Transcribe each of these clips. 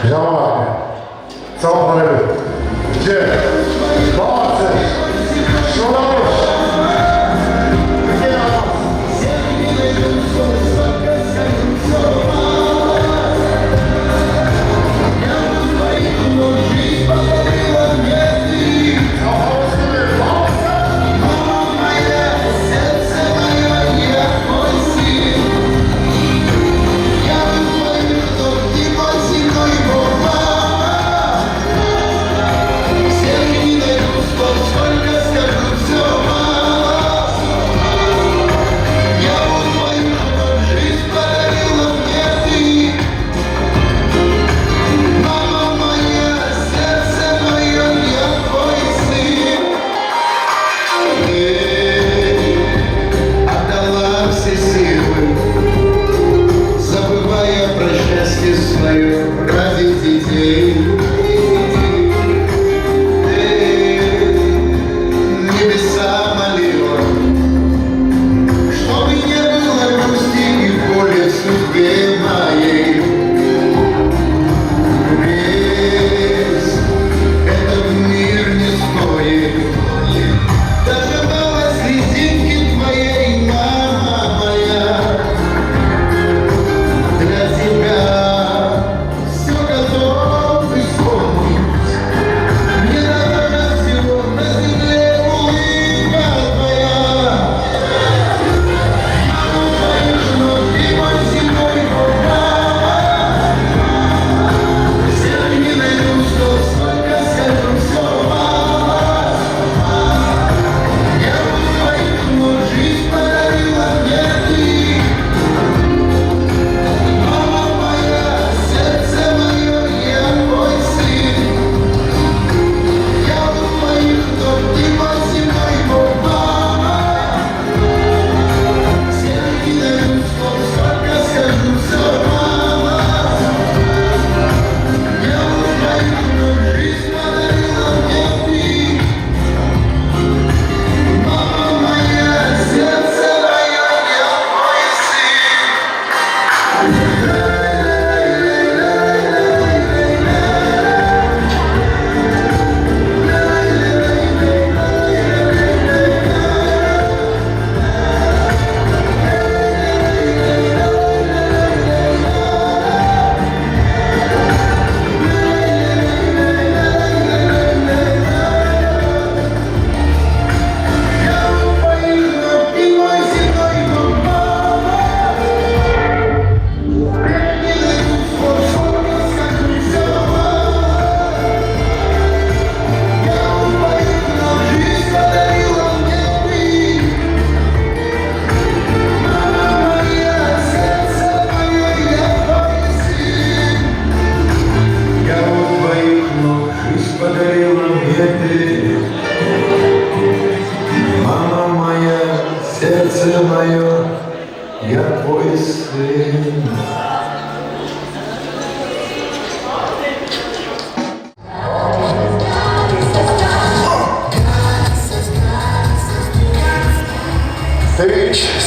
Ժամանակ է, ծամփանելու, ջեր, բարձր, շորավոր,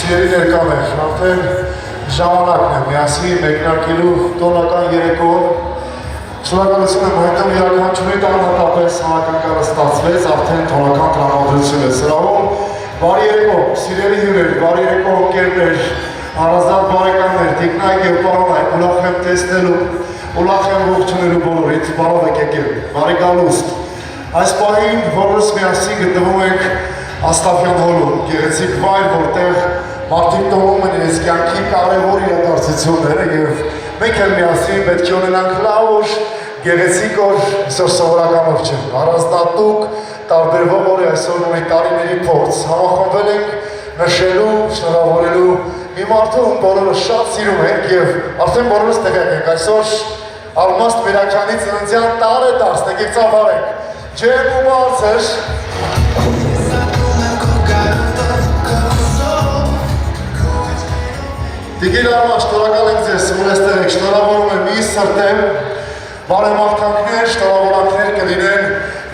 Սիրելի ներկաներ, արդեն ժամանակն է միասին մեկնարկելու տոնական երեկոն։ Շնորհակալություն եմ հայտնում յուրաքանչյուրի տանհատապես համակարգը ստացվեց, արդեն տոնական տրամադրություն է սրահում։ Բարի երեկո, սիրելի հյուրեր, բարի երեկո ընկերներ, հարազատ բարեկամներ, տիկնայք և պարոնայք, ուրախ եմ տեսնելու, ուրախ եմ ողջունելու բոլորից, բարով եք եկել, բարի գալուստ։ Այս պահին բոլորս միասին գտնվում ենք Աստաֆյան հոլում, գեղեցիկ վայր, որտեղ մարդիկ տոնում են իրենց կյանքի կարևոր իրադարձությունները և մենք էլ միասին պետք է ունենանք լավ օր, գեղեցիկ օր, այսօր սովորական օր չէ, առանձնատուկ, տարբերվող օր է այսօր ունի տարիների փորձ, համախմբվել ենք նշելու, շնորհավորելու մի մարդու, ում բոլորը շատ սիրում ենք և արդեն բոլորս տեղյակ ենք, այսօր Արմաստ Միրաքյանի ծննդյան տարի է դարձնենք և ծավալենք, ջերմ ու բարձր Տիկին Արմաշ, շնորհակալ ենք ձեզ, որ այստեղ եք, շնորհավորում եմ մի սրտեմ, բարեմաղթանքներ, շնորհավորանքներ կլինեն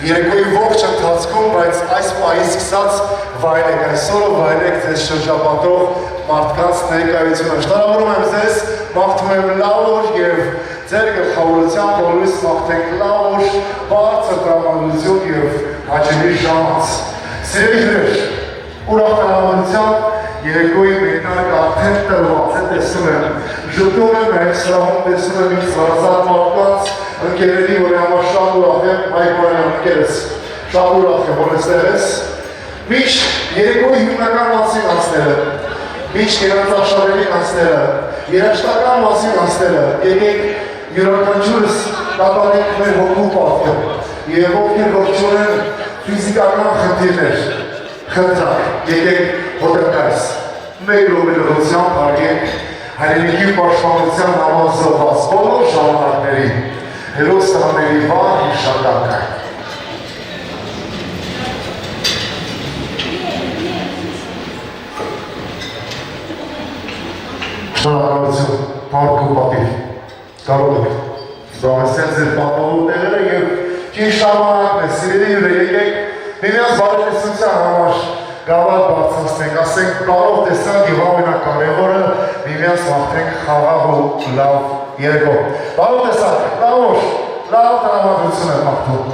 երեկոյի ողջ ընթացքում, բայց այս պահից սկսած վայելեք, այսօրը վայելեք ձեզ շրջապատող մարդկանց ներկայությունը։ Շնորհավորում եմ ձեզ, մաղթում եմ լավ օր և ձեր գլխավորությամբ բոլորիս մաղթենք լավ օր, բարձր տրամադրություն և հաճելի ժամանց։ Սիրելի հյուրեր, ուրախ տրամադրությամբ երեկոյի մեկնարկ արդեն տրված է, տեսնում եմ, ժպտում եմ մեր սրահում, տեսնում եմ ինձ զարզատ մարդկանց, ընկերերի, որ համար շատ ուրախ եմ, Հայկ Մարյան ընկերս, շատ ուրախ եմ, որ այստեղ ես։ Միշտ երեկոյի հիմնական մասին անցները, միշտ երաժշտարերի անցները, երաժշտական մասին անցները, եկեք յուրաքանչյուրս կատարենք մեր հոգու պատվը, և ովքեր որ չունեն ֆիզիկական խնդիրներ, խնդրակ, եկեք հոտրկայս, մեր ողջունությամբ հարգենք հայրենիքի պաշտպանության համազոհված բոլոր ժամանակների հերոսների վառ հիշատակը։ Շնորհակալություն, փառք ու պատիվ, կարող եք զբաղեցնել ձեր պատմող տեղերը և ճիշտ ժամանակն է, սիրելի հյուրեր, եկեք միմյանց բարեկեցության համար գավաթ բարձրացնենք, ասենք կարող տեսանք և ամենակարևորը միմյանց մաղթենք խաղաղ ու լավ երեկո։ Կարող տեսանք, լավ տրամադրություն է մաղթում։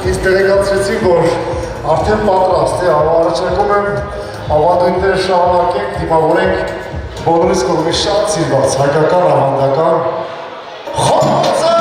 Ինձ տեղեկացրեցի, որ արդեն պատրաստ է, առաջարկում եմ ավանդույթները շարունակենք, դիմավորենք բոլորիս կողմից շատ սիրված հայկական ավանդական խոհանոցը։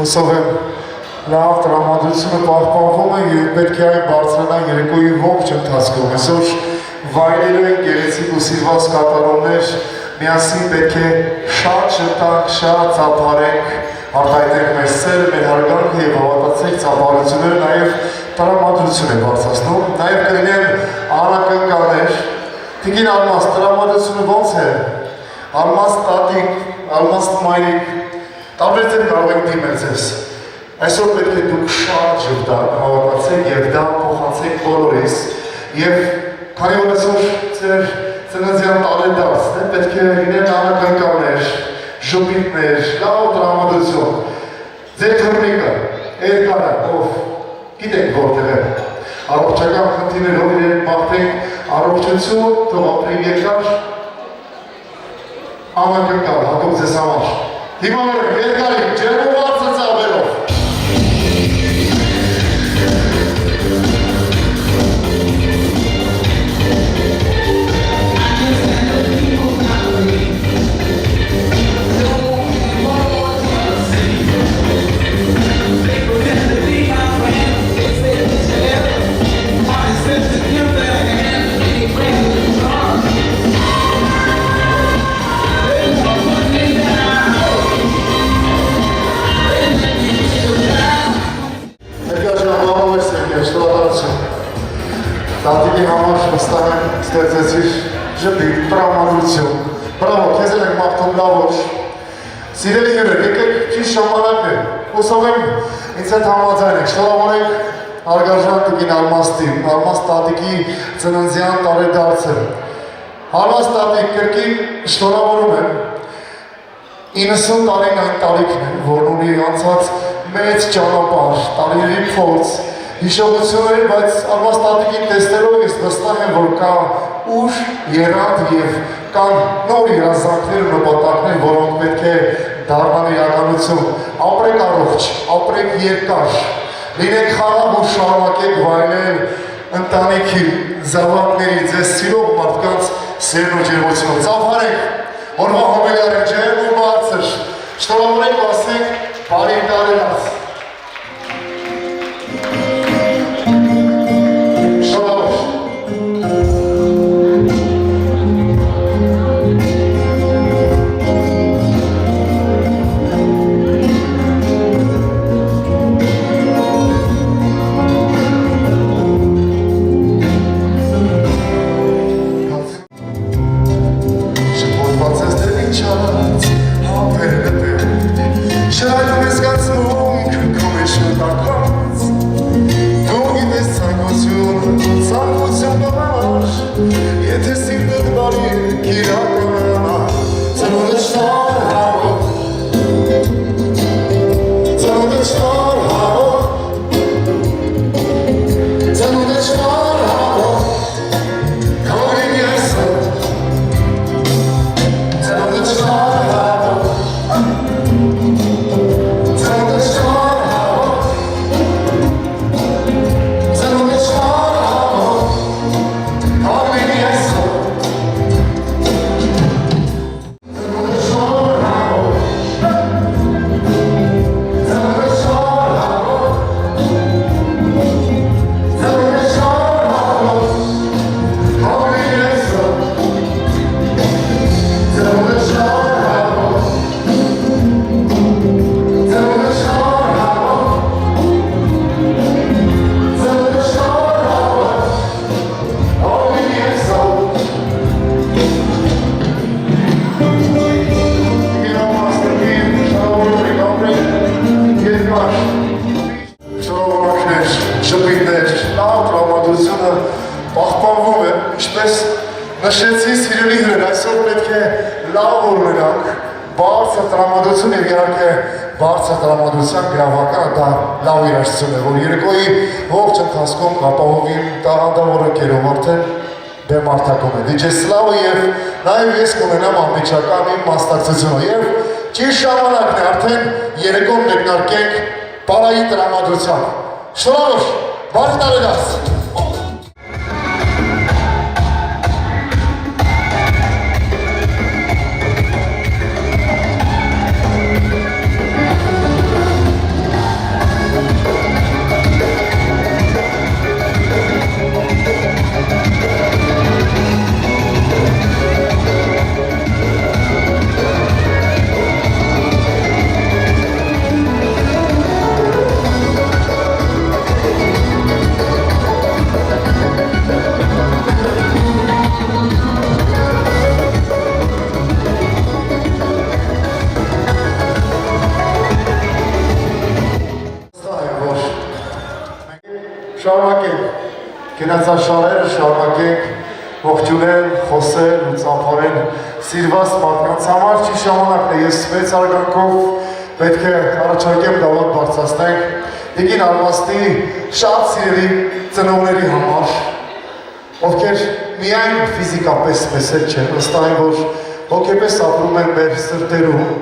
Հուսով եմ լավ տրամադրությունը պահպանվում է և պետք է այն բարձրանա երեկոյի ողջ ընթացքում։ Այսօր վայրելու են գեղեցիկ ու սիրված կատարումներ, միասին պետք է շատ շտանք, շատ ծափարենք, արտահայտենք մեր սերը, մեր հարգանքը և հավատացեք ծափարությունները նաև տրամադրություն է բարձրացնում։ Նաև կլինեն անակնկաներ։ Տիկին Ալմաս, տրամադրությունը ոնց է։ Ալմաս տատիկ, Ալմաս մայրիկ, տարբեր ձեր կարող եք դիմել ձեզ։ Այսօր պետք է դուք շատ ժպտաք, հավատացեք և դա փոխանցեք բոլորիս և քանի որ այսօր ձեր ծննդյան տարեդարձն է, պետք է լինեն անակնկալներ, ժպիտներ, լավ տրամադրություն։ Ձեր թռնիկը, երկարը, ով գիտեք որտեղ է, առողջական խնդիրներով իրեն մաղթենք առողջություն, թող ապրի երկար, անակնկալ, հատուկ ձեզ համար։ Դիմավորեք, երկարի, ջերմու բարձր ծավերով։ Տատիկի համար վստահ եմ ստեղծեցիր ժպիտ, տրամադրություն, բրավո, քեզ էլ ենք մաղթում լավոչ։ Սիրելի հյուրեր, եկեք ճիշտ ժամանակն է, հուսով եմ ինձ հետ համաձայն եք, շնորհավորենք հարգարժան տիկին Արմաստին, Արմաստ տատիկի ծննդյան տարեդարձը։ Արմաստ տատիկ կրկին շնորհավորում եմ 90 տարին այն տարիքն է, որն ունի անցած մեծ ճանապարհ, տարիների փորձ, հիշողություններ, բայց Արմաստ տատիկին տեսնելով ես վստահ եմ, որ կա ուժ, եռանդ և կան նոր երազանքներ ու նպատակներ, որոնք պետք է դառնան իրականություն։ Ապրեք առողջ, ապրեք երկար, լինեք խաղաղ ու շարունակեք վայելել ընտանիքի, զավակների, ձեզ սիրող մարդկանց սերն ու ջերմությունը։ Ծափարեք, օրվա հոբելյարը ջերմ ու բարձր, շնորհավորենք ու ասենք բարի տարեդարձ։ Նշեցի սիրելի հյուրեր, այսօր պետք է լավ օրինակ, բարձր տրամադրություն և իհարկե բարձր տրամադրության գրավականը դա լավ երաժշտություն է, որ երեկոյի ողջ ընթացքում կապահովի տաղանդավոր ընկերով արդեն բեմարդակում է։ DJ Սլավը և նաև ես կունենամ անմիջական իմ մասնակցությունը և ճիշտ ժամանակն է արդեն երեկոն մեկնարկենք պարայի տրամադրությամբ։ Շնորհավոր, բարի տարեդարձ։ շարունակենք գնացաշարերը, շարունակենք ողջունել, խոսել ու ծափարել սիրված մարդկանց համար, չի ժամանակն է, ես մեծ արգանքով պետք է առաջարկեմ դավատ բարձրացնենք Տիկին Արմաստի շատ սիրելի ծնողների համար, ովքեր միայն ֆիզիկապես մեզ հետ չեն, վստահ եմ, որ հոգեպես ապրում են մեր սրտերում։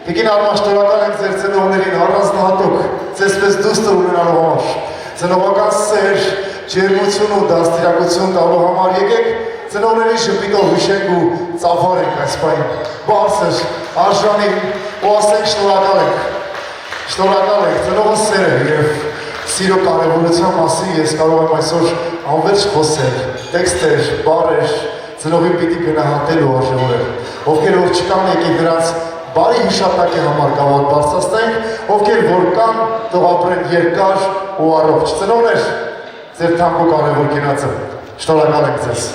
Տիկին Արմաստ, շնորհակալ ենք ձեր ծնողներին առանձնահատուկ, ձեզպես դուստր ունենալու համար, ծնողական սեր, ջերմություն ու դաստիարակություն տալու համար եկեք ծնողների շփիտով հիշենք ու ծափարենք այս պահին բարձր, արժանի ու ասենք շնորհակալ ենք ծնողը սերը և սիրո կարևորության մասին ես կարող եմ այսօր անվերջ խոսել, տեքստեր, բառեր, ծնողին պիտի գնահատել ու արժևորել, ովքեր որ չկան եկեք նրանց բարի հիշատակի համար գավաթ բարձրացնենք, ովքեր որ կան թող ապրեն երկար ու առողջ ծնողներ, ձեր թանկ ու կարևոր գնացը, շնորհակալ ենք ձեզ։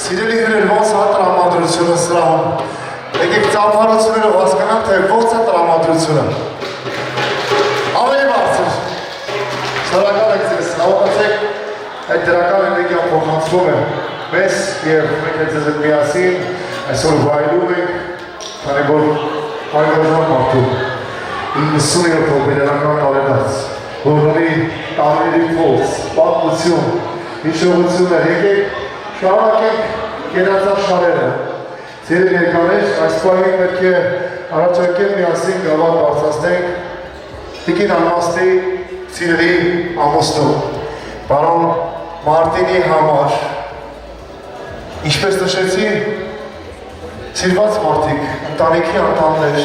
Սիրելի հյուրեր, ոնց է տրամադրությունը սրահում։ Եկեք ծափարությունները հասկանանք, թե ոնց է տրամադրությունը։ Ավելի բարձր։ Շնորհակալ եք ձեզ, հավատացեք, այդ դրական էներգիան փոխանցվում է մեզ և մենք ձեզ հետ միասին այսօր վայելում ենք, քանի որ հայրենական մարդու 97 հոգեբերական տարեդարձ, որ ունի տարիների փորձ, պատմություն, հիշողություններ, եկեք շարունակենք կենացած շարերը։ Սիրելի ներկաներ, այս պահին պետք է առաջարկել միասին գավաթ բարձրացնենք Տիկին Արմաստի սիրելի ամուսնու, պարոն Մարտինի համար, ինչպես նշեցի, սիրված մարդիկ, ընտանիքի անդամներ,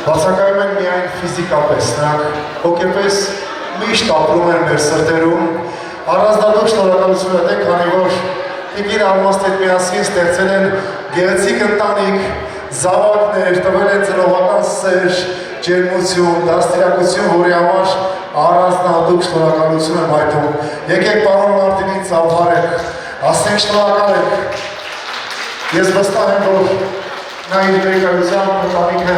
բացակայում են միայն ֆիզիկապես, նրանք հոգեպես միշտ ապրում են մեր սրտերում, առանձնատուր շնորհակալություն ատենք, քանի որ Տիկին Արմաստի հետ միասին ստեղծել են գեղեցիկ ընտանիք, զավակներ, տվել են ծնողական սեր, ջերմություն, դաստիարակություն, որի համար առանձնահատուկ շնորհակալություն եմ հայտնում։ Եկեք պարոն Մարտինին ծափարենք, ասենք շնորհակալ եք։ Ես վստահ եմ, որ նա իր ներկայությամբ ընտանիքը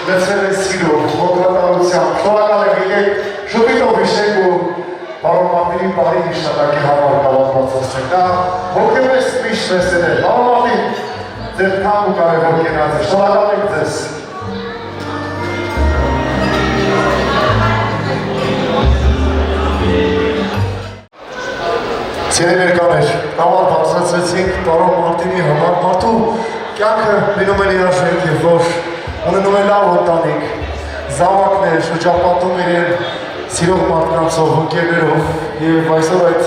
լցրել է սիրով, հոգատարությամբ։ Շնորհակալ եք, եկեք շուտով հիշենք ու պարոն Մարտինի բարի հիշատակի համար գավաթ բարձրացնենք։ Նա հոգեպես միշտ տեսել է։ Պարոն Մարտին, ձեր թանկ ու կարևոր կենաց է։ Շնորհակալ եք ձեզ։ Սիրելի ներկաներ, համար բարձրացրեցինք պարոն Մարտինի համար, մարդու կյանքը լինում է լիարժեք և որ ունենում է լավ ընտանիք, զավակներ, շրջապատում իրեն սիրող մարդկանցով, ընկերներով և այսօր այդ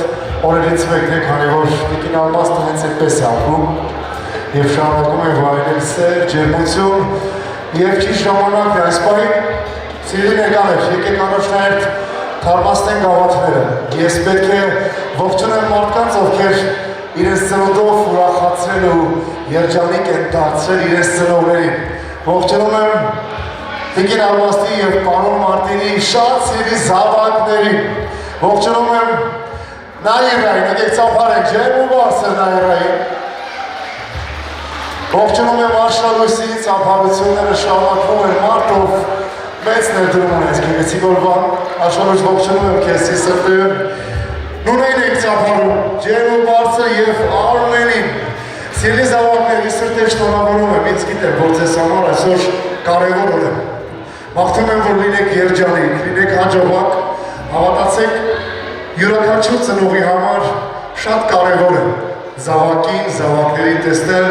օրերից մեկն է, քանի որ Տիկին Արմաստը հենց այդպես է ապրում և շարունակում է վայելել սեր, ջերմություն և ճիշտ ժամանակն է այս պահին, սիրելի ներկաներ, եկեք առաջնահերթ թարմացնենք գավաթները։ Ես պետք է ողջունեմ մարդկանց, ովքեր իրենց ծնունդով ուրախացրել ու երջանիկ են դարձրել իրենց ծնողներին։ Ողջունում եմ Տիկին Արմաստի և պարոն Մարտինի շատ սիրելի զավակներին։ Ողջունում եմ Նաիրային, եկեք ծափարենք, ջերմ ու բարձր Նաիրային։ Ողջունում եմ Արշալույսի ծափարությունները շարունակվում են մարտով մեծ ներդրում ունես, գեղեցիկ օրվան, Արշալույս ողջունում եմ քեզ սիրտում։ Նունեն ենք ծափարում, ջերմ ու բարձր և Արմենին։ Սիրելի զավակներ, ես սրտեր շնորհավորում եմ, ինձ գիտեմ, որ ձեզ համար այսօր կարևոր օր է։ Մաղթում եմ, որ լինեք երջանիկ, լինեք հաջողակ, հավատացեք, յուրաքանչյուր ծնողի համար շատ կարևոր է զավակին, զավակներին տեսնել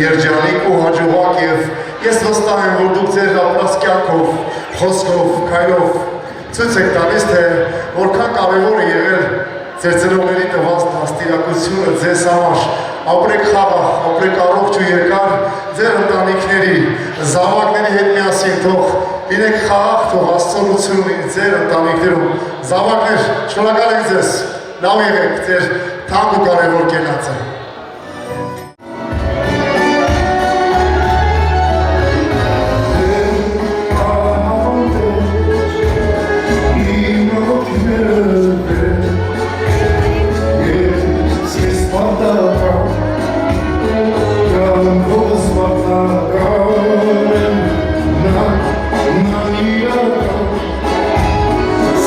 երջանիկ ու հաջողակ և ես վստահ եմ, որ դուք ձեր ապրած կյանքով, խոսքով, քայլով ցույց եք տալիս, թե որքան կարևոր է եղել ձեր ծնողների տված դաստիարակությունը ձեզ համար։ Ապրեք խաղաղ, ապրեք առողջ ու երկար ձեր ընտանիքների, զավակների հետ միասին, թող լինեք խաղաղ, թող Աստծո լույսը ձեր ընտանիքներում։ Զավակներ, շնորհակալ ենք ձեզ, լավ եղեք ձեր թանկ ու կարևոր կենացը։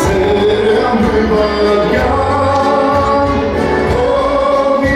Será muy valiente, oh, mi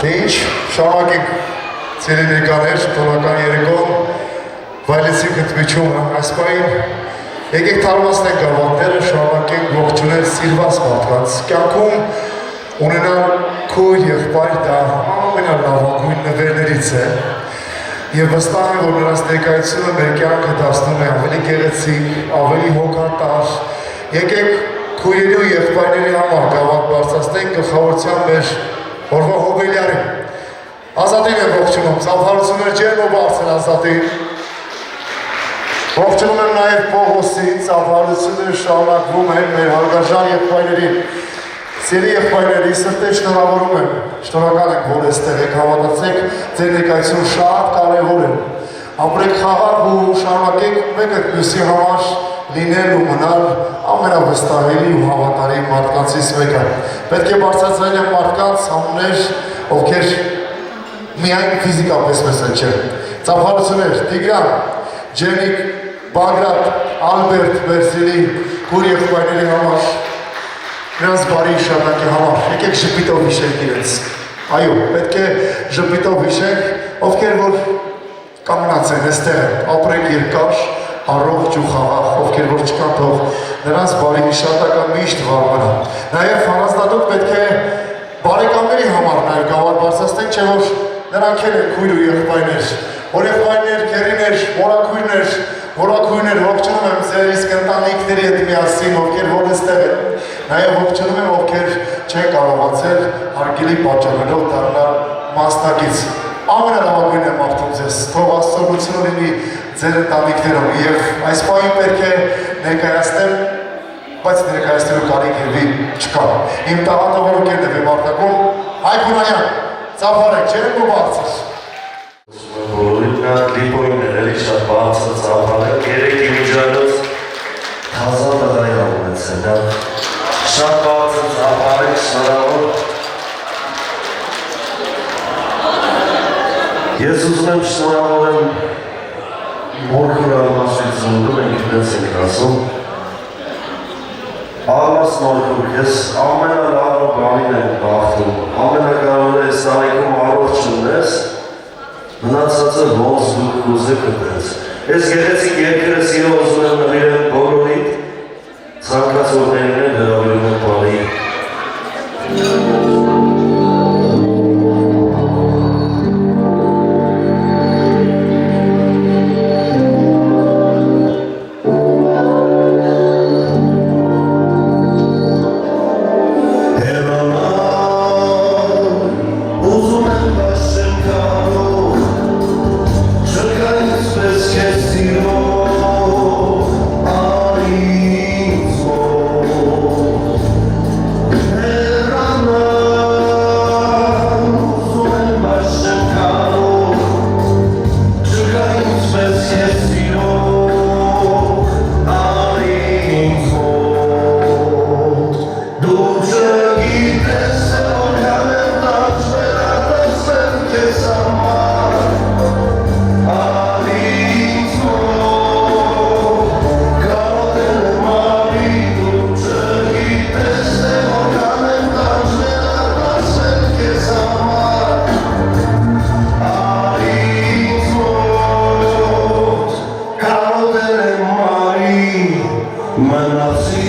Թե ինչ, շարունակենք ծերի ներկաներ, տոնական երեկոն, վայլեցի կտվիչումը, այս պային եկեք թարմացնենք գավաթները, շարունակենք ողջունել սիրված մարդկանց, կյանքում ունենալ քույր եղբայր դա ամենալավագույն նվերներից է և վստահ եմ, որ նրանց ներկայությունը մեր կյանքը դարձնում է ավելի գեղեցիկ, ավելի հոգատար, եկեք քույրերի ու եղբայրների համար գավաթ բարձրացնենք գլխավորության մեր օրվա հոբելյարին։ Ազատին եմ ողջունում, ծափարություններ ջերմ ու բարձր Ազատին։ Ողջունում եմ նաև Պողոսին, ծափարությունները շարունակվում են մեր հարգարժան եղբայրներին։ Սիրելի եղբայրների, սրտե շնորհավորում եմ, շնորհակալ եմ, որ այստեղ եք, հավատացեք, ձեր ներկայությունը շատ կարևոր է։ Ապրեք խաղաղ ու շարունակեք մեկը մյուսի համար լինել ու մնալ ամենավստահելի ու հավատարիմ մարդկանցից մեկը։ Պետք է բարձրացնել են մարդկանց համներ, ովքեր միայն ֆիզիկապես մեզ չեն։ Ծափարություններ, Տիգրան, Ջենիկ, Բագրատ, Ալբերտ, Բերսիլի, քույր եղբայրների համար, նրանց բարի իշանակի համար, եկեք ժպիտով հիշենք իրենց։ Այո, պետք է ժպիտով հիշենք, ովքեր որ կանգնած են այստեղ են, ապրեք երկար, առողջ ու խաղաղ, ովքեր որ չկան թող նրանց բարի իշանակը միշտ վառ մնա։ Նաև հանրազդատուկ պետք է բարեկամների համար նաև գավաթ բարձրացնենք, չէ որ նրանք էլ են քույր ու եղբայրներ, որ եղբայրներ, քեռիներ, մորաքույրներ, ողջունում եմ ձեր իսկ ընտանիքների հետ միասին, ովքեր որ այստեղ են, նաև ողջունում եմ, ովքեր չեն կարողացել հարգելի պատճառներով դառնալ մասնակից։ Ամենալավագույնն եմ աղթում ձեզ, թող աստծո լինի ձեր ընտանիքներում և այս պահին պետք է ներկայացնեմ, բայց ներկայացնելու կարիք երևի չկա։ Իմ տաղանդը որ կերնև եմ արտակում, Հայկ Հունանյան, ծափարեք, ջերմ ու բարձր։ Բոլորին լիպորին էլի շատ բարձր ծափարեք, երեքի միջանոց թազա տղայի ամունեցեն, շատ բարձր ծափարեք, շնորհավոր։ Ես ուզում եմ շնորհավորեմ Մորքուր Ալմասից զունդում ենք դες ենք ասում։ Ալմաս Մորքուր, ես ամենալավը բանին եմ բախտում, ամենակարևորը ես տարիքում առողջ ունես, մնացածը ոնց դուք ուզեք կտենց։ Ես գեղեցիկ երկրը սիրո ուզում եմ նվիրել բոլորիդ, ցանկացողներին էլ հրավիրում եմ բարի։ Manasi,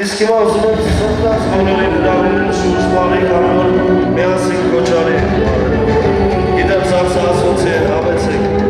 Իսկ հիմա ուզում եմ ծիսոքնած բոլորին հրավիրել շուրջ բանի համար միասին կոչարի գիտեմ սարսը ասոցի են, հավեցեք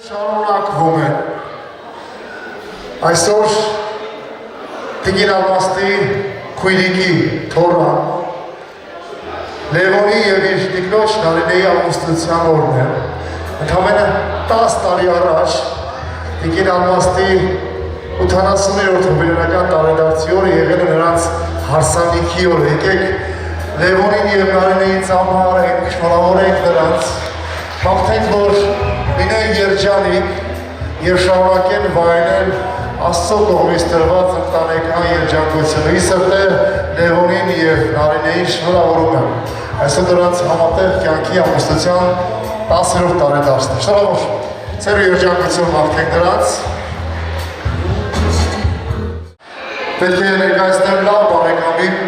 շարունակվում են։ Այսօր Տիկին Ալմաստի քույրիկի թոռան Լևոնի և իր տիկնոջ Նարինեի ամուսնության օրն է։ Ընդամենը 10 տարի առաջ Տիկին Ալմաստի 80-րդ հոբելյանական տարեդարձի օրը եղել է նրանց հարսանիքի օր։ Եկեք Լևոնին և Նարինեին ծանոթանանք, շնորհավորենք նրանց, մաղթենք, որ լինեն երջանիկ և շարունակեն վայելել Աստծո կողմից տրված ընտանեկան երջանկությունը։ Ի սրտե Լևոնին և Նարինեին շնորհավորում եմ այսօր նրանց համատեղ կյանքի ամուսնության 10-րդ տարեդարձն է։ Շնորհավոր, ձեր երջանկություն մաղթենք նրանց։ Պետք է ներկայացնեմ լավ բարեկամին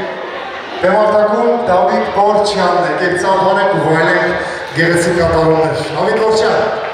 Բեմարտակում Դավիթ Բորչյանն է, եկեք ծանոթանենք ու վայելենք գեղեցիկ կատարումներ։ Դավիթ Բորչյան։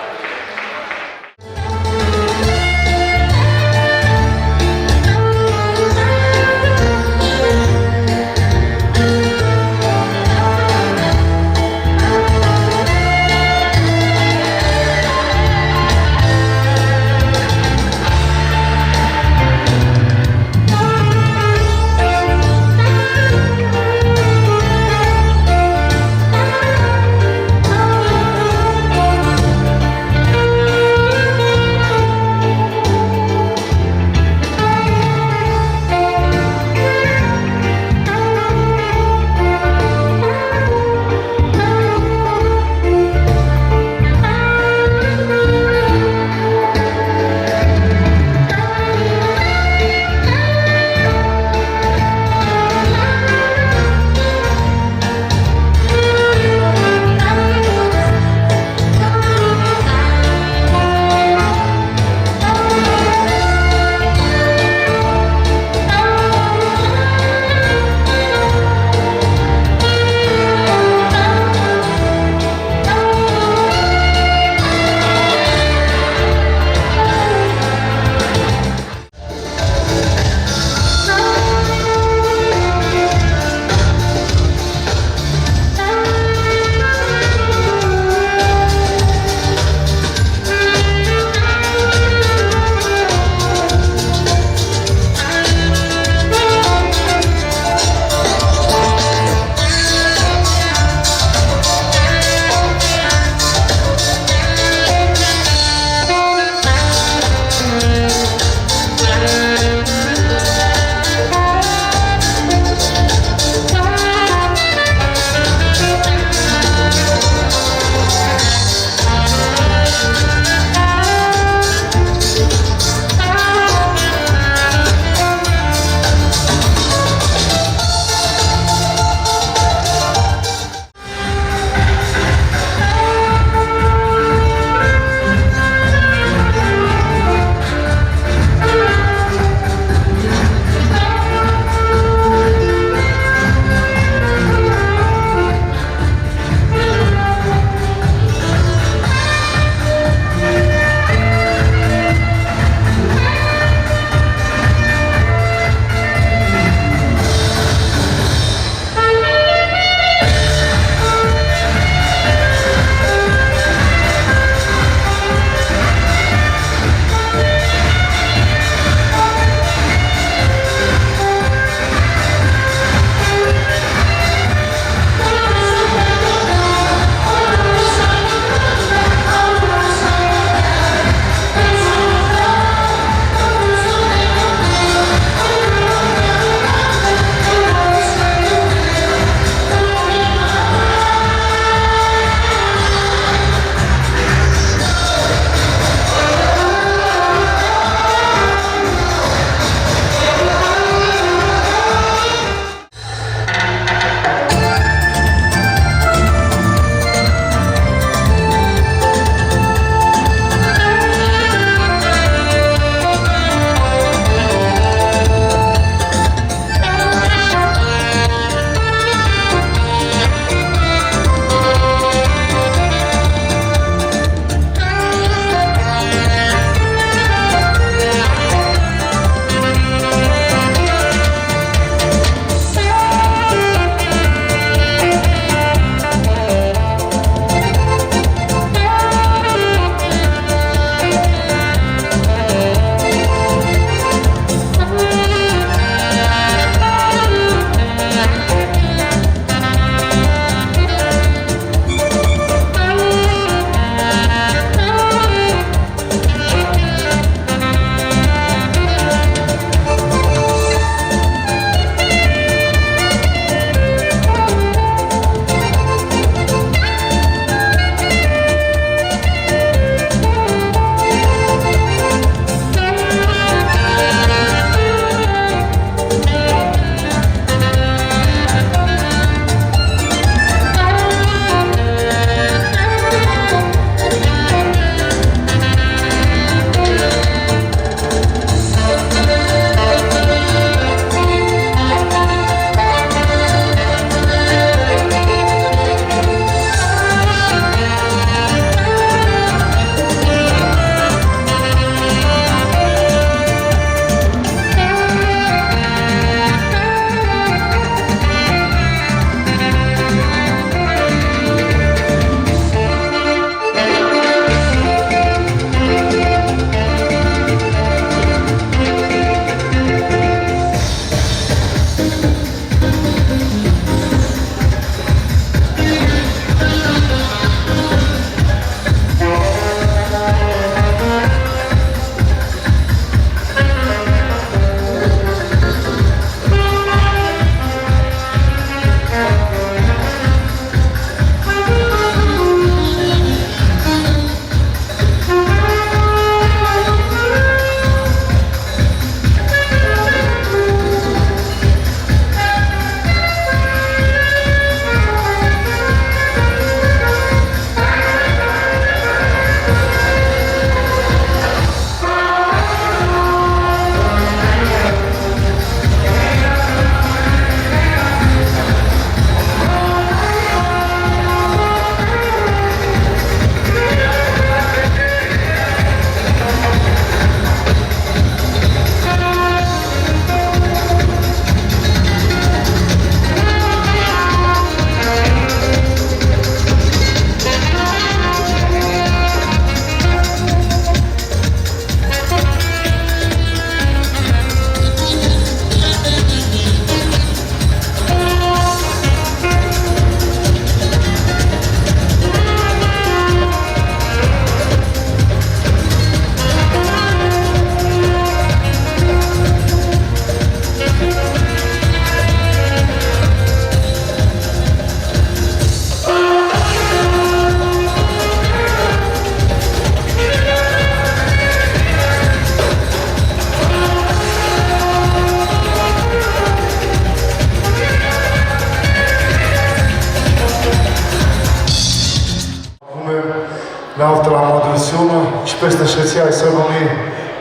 տրամադրությունը, ինչպես նշեցի, այսօր ունի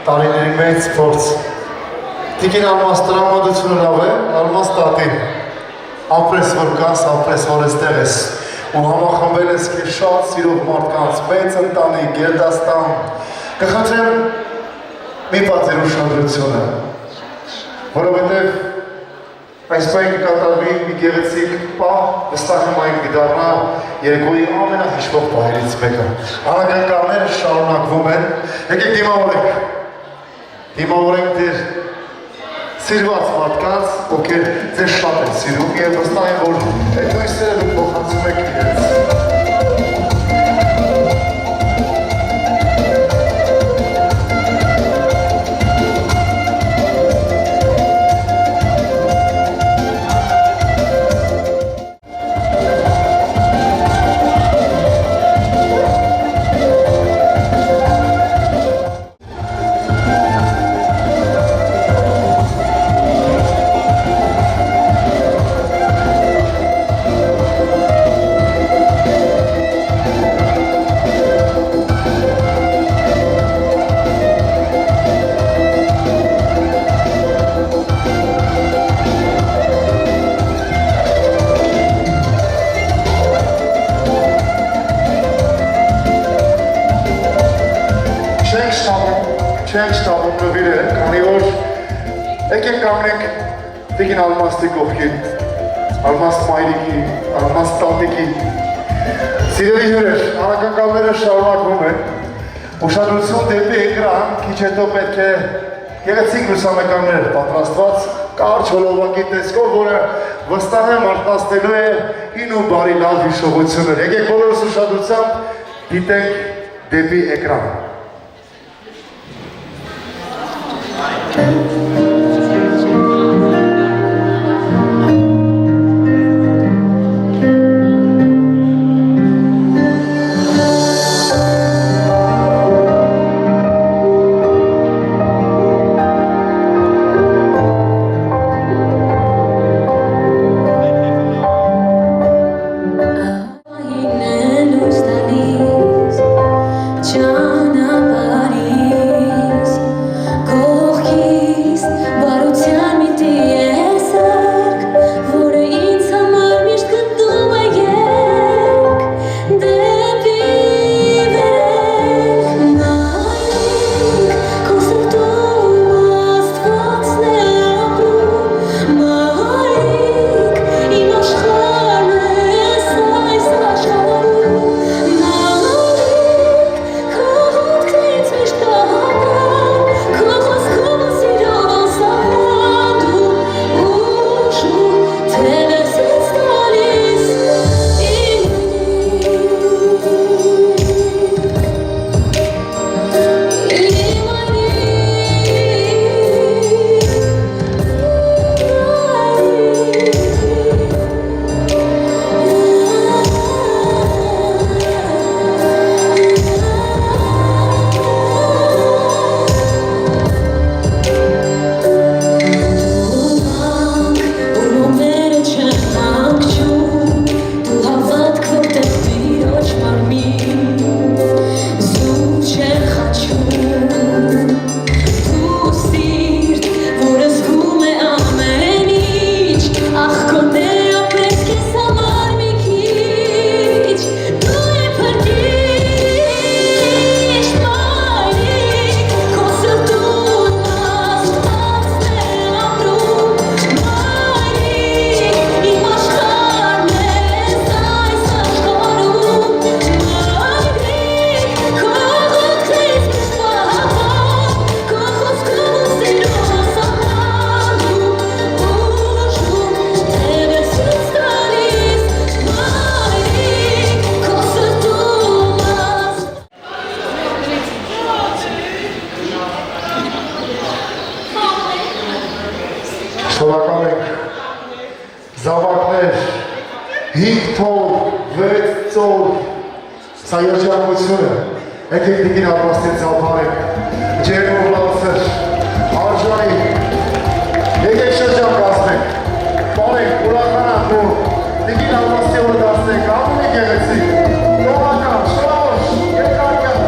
տարիների մեծ փորձ։ Տիկին Ալմաս տրամադրությունը լավ է, Ալմաս տատին։ Ապրես որ գաս, ապրես որ էստեղ ես։ Ու համախմբել ես քեզ շատ սիրող մարդկանց, մեծ ընտանիք, գերդաստան։ Կխնդրեմ մի բացեր ուշադրությունը, որովհետև այս պայն կկատարվի մի գեղեցիկ պահ, վստահ եմ այն կդառնա երեկոյի ամենահիշվող պահերից մեկը։ Անակնկալները շարունակվում են, եկեք դիմավորենք ձեր սիրված մարդկանց, ովքեր ձեզ շատ են սիրում և վստահ եմ, որ այդ հույսերը դուք փոխանցում եք իրենց։ Չենք շտապում նվիրել, քանի որ եկեք կանգնենք տիկին Ալմաստի կողքին, Ալմաս մայրիկի, Ալմաս տատիկի։ Սիրելի հյուրեր, անակնկալները շարունակվում են, ուշադրություն դեպի էկրան, քիչ հետո պետք է գեղեցիկ լուսանկարներ պատրաստված, կարճ հոլովակի տեսքով, որը վստահ եմ արտասնելու է հին ու բարի լավ հիշողություններ։ Եկեք բոլորս ուշադրությամբ դիտենք դեպի էկրան։ Շնորհակալ ենք զավակներ, 5 թող, 6 ծոր, սա երջանկությունը, եկեք տիկին Ալմաստին ծափարենք, ջերմով լացր, արժանի, եկեք շրջան կազմենք, պարենք, ուրախանանք, որ տիկին Ալմաստի որ դասնենք, ամունի գեղեցիկ, նողական, շնորհ, երկարյալ,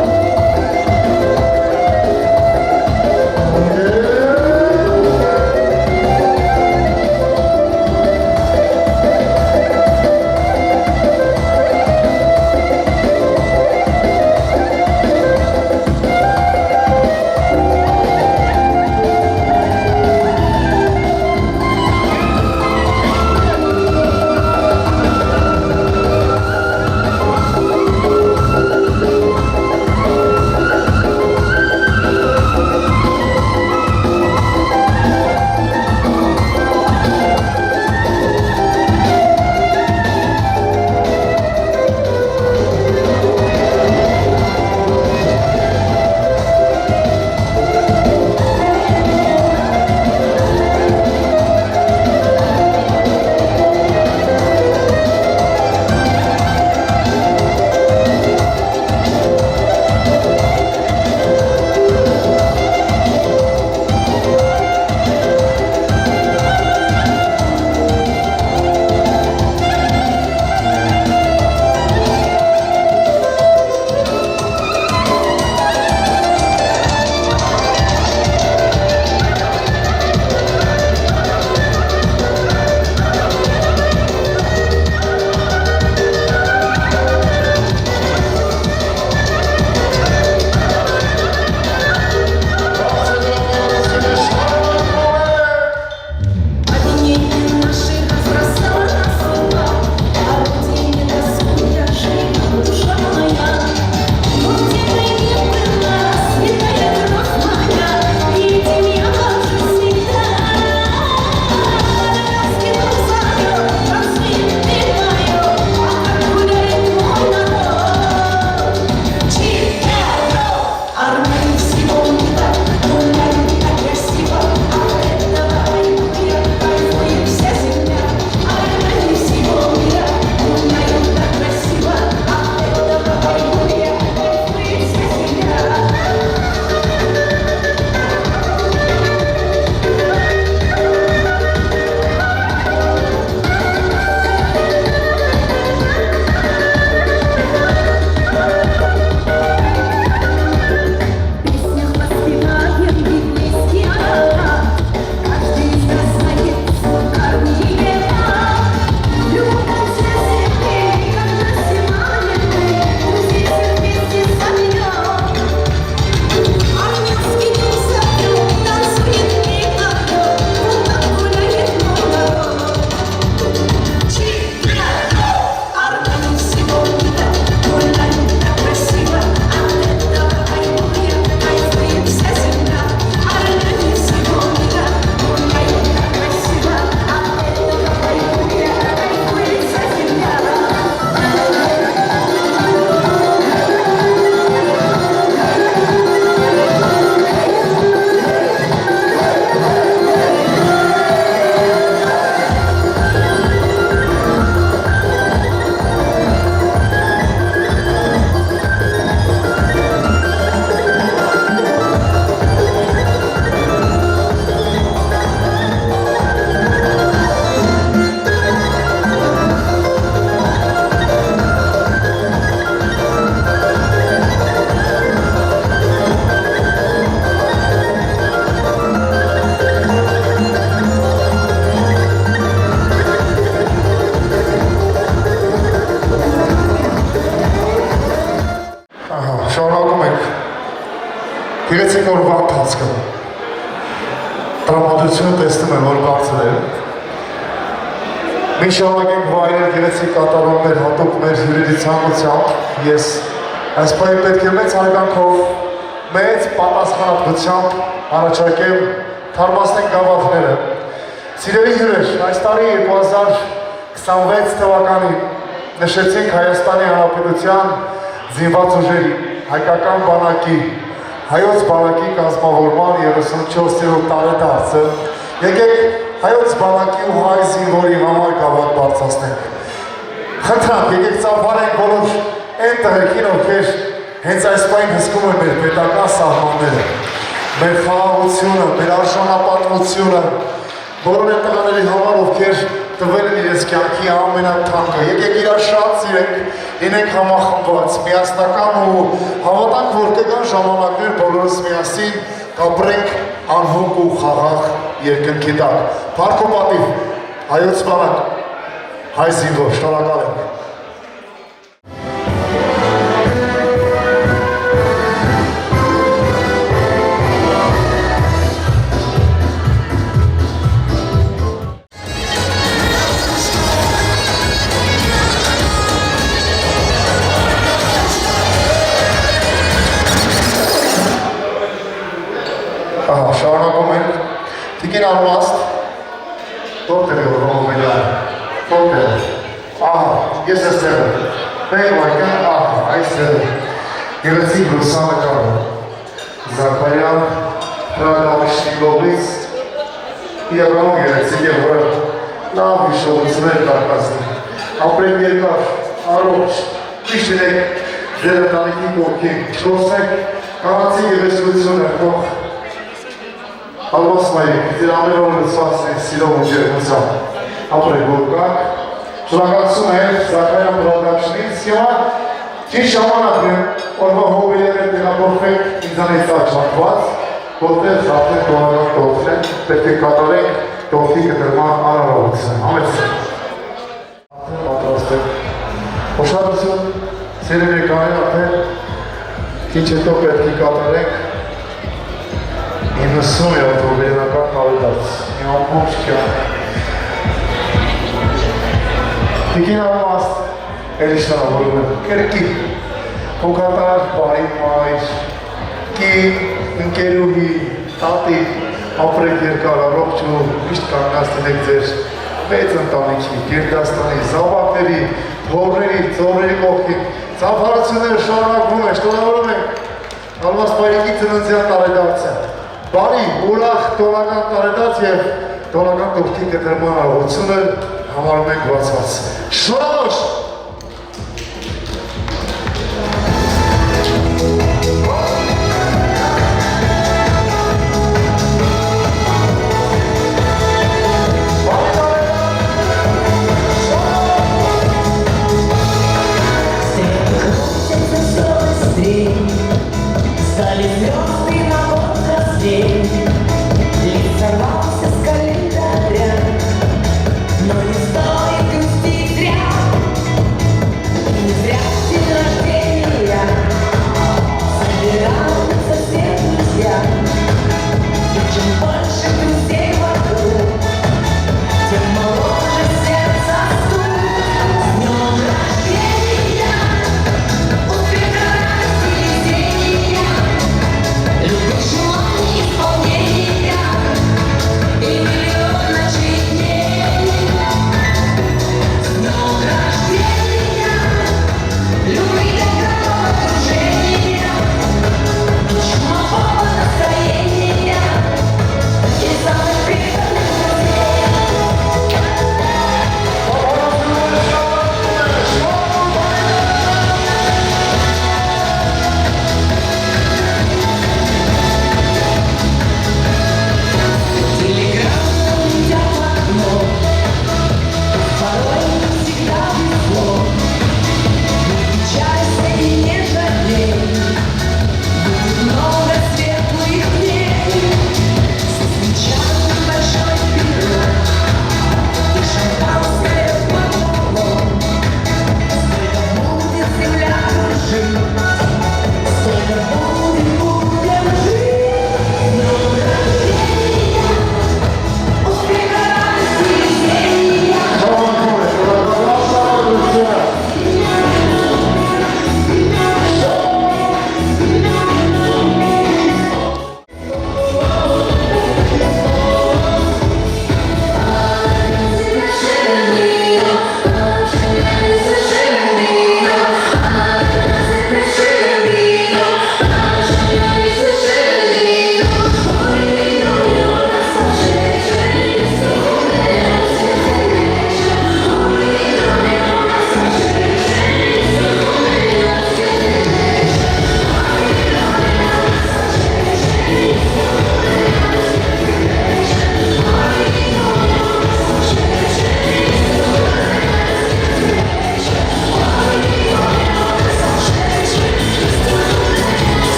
Գեղեցիկ օրվա ընթացքը։ Տրամադրությունը տեսնում եմ, որ բարձր է։ Մենք շարունակենք վայրել գեղեցիկ կատարումներ հատուկ մեր հյուրերի ցանկությամբ։ Ես այս պահին պետք է մեծ հարգանքով, մեծ պատասխանատվությամբ առաջարկեմ թարմացնենք գավաթները։ Սիրելի հյուրեր, այս տարի 2026 թվականին նշեցինք Հայաստանի Հանրապետության զինված ուժերի, հայկական բանակի, հայոց բանակի կազմավորման 34-րդ տարեդարձը։ Եկեք հայոց բանակի ու հայ զինվորի համար գավաթ բարձրացնենք։ Խնդրանք, եկեք ծափարենք բոլոր այն տղերքին, ովքեր հենց այս պահին հսկում են մեր պետական սահմանները, մեր խաղաղությունը, մեր արժանապատվությունը, բոլոր այն տղաների համար, ովքեր տվել են իրենց կյանքի ամենաթանկը։ Եկեք իրար շատ սիրենք, լինենք համախմբված, միասնական ու հավատանք, որ կգան ժամանակներ բոլորս միասին կապրենք անհոգ ու խաղաղ երկնքի տակ։ Փառք ու պատիվ, հայոց բանակ, հայ զինվոր, շնորհակալ ենք։ Շարունակում ենք, Տիկին Արմաստ, որտեղ է Ռոմելյան, որտեղ է, ես այստեղ եմ, մեկ վայրկյան, այս գեղեցիկ լուսանկարը, Զաքարյան հրադավիշի կողմից, իրականում գեղեցիկ է, որը լավ հիշողություններ կարկացնի, ապրենք երկար, առողջ, ճիշտ լինենք ձեր ընտանիքի կողքին, չորսենք կանացի գեղեցկությունը, Ալմասմայի, ձեր ամեն օր լծված են սիրով ու ջերմությամբ, ապրեք որ կաք, շնորհակալություն է Զաքարյան Production-ից, հիմա ճիշտ ժամանակն է, օրվա հոբիները տեղափոխվենք ինձանից աչակված, որտեղ արդեն տոնական տորթն են, պետք է կատարենք տորթի կտրման արարողությունը, համեցնենք։ Արդեն պատրաստենք, ուշադրություն, սիրելի կաներ արդեն, քիչ հետո պետք է կատարենք 90 հոբիլենական տարեդարձ, մի ամբողջ կյանք։ Տիկին Արմաստ, էլի շնորհավորում եմ, կրկին, հոգատար, բարի մայր, կին, ընկերուհի, տատի, ապրեք երկար, առողջ ու միշտ կանգնած լինեք ձեր մեծ ընտանիքի, Գերդաստանի, զավակների, թոռների, ծոռերի կողքին, ծափարությունները շարունակվում են, շնորհավորում ենք Արմաստ Մայրիկի ծննդյան տարեդարձը։ Բարի, ուրախ տոնական տարեդարձ և տոնական տորթի կտրման արարողությունը համարում ենք բացված։ Շնորհավոր! Стали звезды на возрасте.